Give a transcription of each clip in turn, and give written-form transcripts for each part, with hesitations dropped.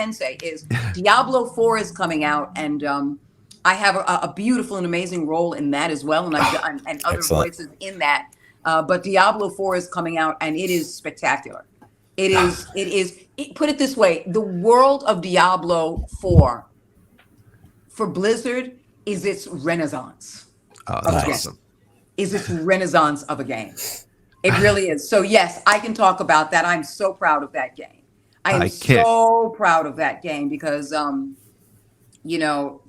can say is Diablo 4 is coming out, and I have a beautiful and amazing role in that as well, and I've done and other Excellent. voices in that. But Diablo 4 is coming out, and it is spectacular. It is. Put it this way: the world of Diablo 4 for Blizzard is its renaissance. Oh, that's Nice. awesome. Is its renaissance of a game. It really is. So yes, I can talk about that. I'm so proud of that game. I am I can't- so proud of that game because, you know,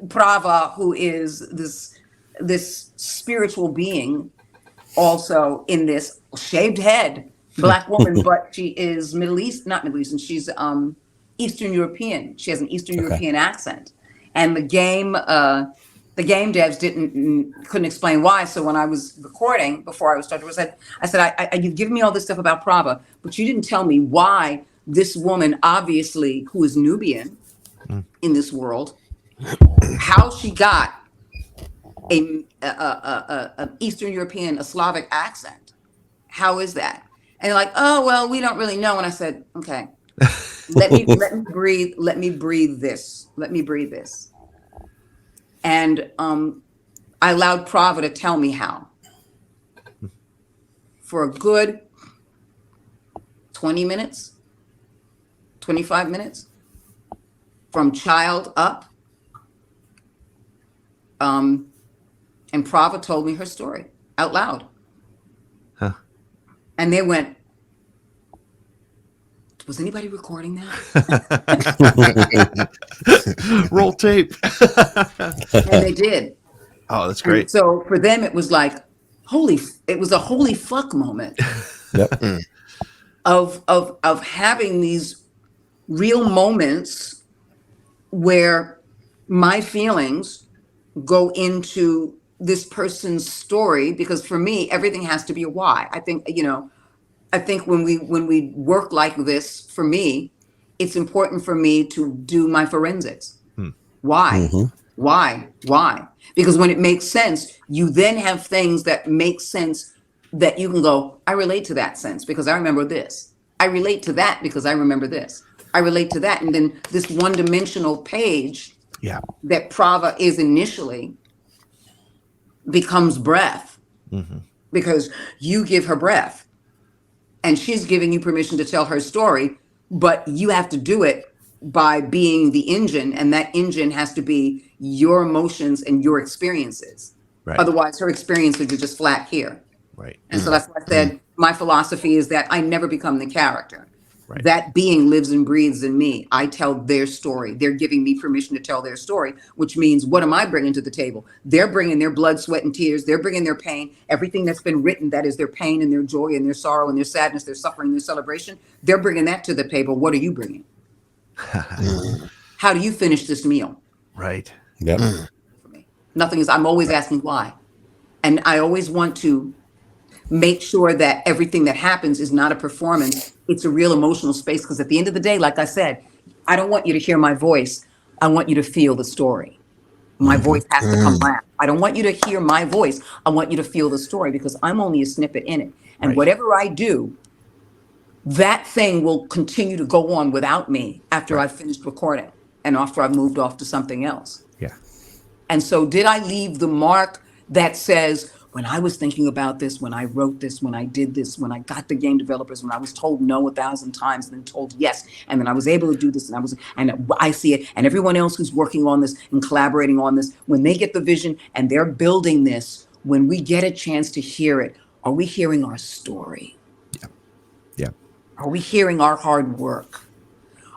Prava, who is this spiritual being, also in this shaved head Black woman, but she is not Middle Eastern. She's Eastern European. She has an Eastern European accent, and the game devs couldn't explain why. So when I was recording before I was started, I said, you've given me all this stuff about Prava, but you didn't tell me why this woman, obviously who is Nubian in this world, how she got an Eastern European, a Slavic accent. How is that? And they're like, oh well, we don't really know. And I said, okay, let me breathe. Let me breathe this. Let me breathe this. And I allowed Prava to tell me how. For a good 20 minutes, 25 minutes, from child up. And Prava told me her story out loud. Huh. And they went, was anybody recording that? Roll tape. And they did. Oh, that's great. And so for them, it was like, it was a holy fuck moment Yep. of having these real moments where my feelings go into this person's story, because for me, everything has to be a why. I think when we work like this, for me, it's important for me to do my forensics. Why? Why? Because when it makes sense, you then have things that make sense that you can go, I relate to that sense because I remember this. I relate to that because I remember this. I relate to that. And then this one-dimensional page that Prava is initially becomes breath, because you give her breath and she's giving you permission to tell her story, but you have to do it by being the engine, and that engine has to be your emotions and your experiences. Right. Otherwise, her experiences are just flat here. Right. And so that's why I said my philosophy is that I never become the character. Right. That being lives and breathes in me. I tell their story. They're giving me permission to tell their story, which means what am I bringing to the table? They're bringing their blood, sweat, and tears. They're bringing their pain. Everything that's been written, that is their pain and their joy and their sorrow and their sadness, their suffering, their celebration. They're bringing that to the table. What are you bringing? How do you finish this meal? Right. Yep. For me, nothing is. I'm always asking why, and I always want to make sure that everything that happens is not a performance. It's a real emotional space, because at the end of the day, like I said, I don't want you to hear my voice. I want you to feel the story. My voice has to come back. I don't want you to hear my voice. I want you to feel the story, because I'm only a snippet in it. And Right. whatever I do, that thing will continue to go on without me after I've finished recording and after I've moved off to something else. Yeah. And so did I leave the mark that says, when I was thinking about this, when I wrote this, when I did this, when I got the game developers, when I was told no 1,000 times and then told yes, and then I was able to do this, and I see it, and everyone else who's working on this and collaborating on this, when they get the vision and they're building this, when we get a chance to hear it, are we hearing our story? Yeah. Are we hearing our hard work?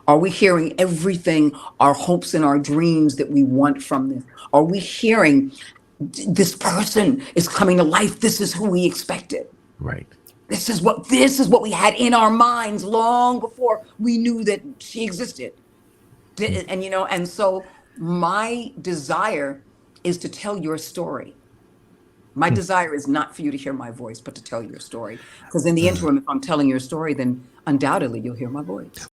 Are we hearing everything, our hopes and our dreams that we want from this? Are we hearing this person is coming to life? This is who we expected. Right. This is what we had in our minds long before we knew that she existed. And so my desire is to tell your story. My desire is not for you to hear my voice, but to tell your story. Because in the interim, if I'm telling your story, then undoubtedly you'll hear my voice.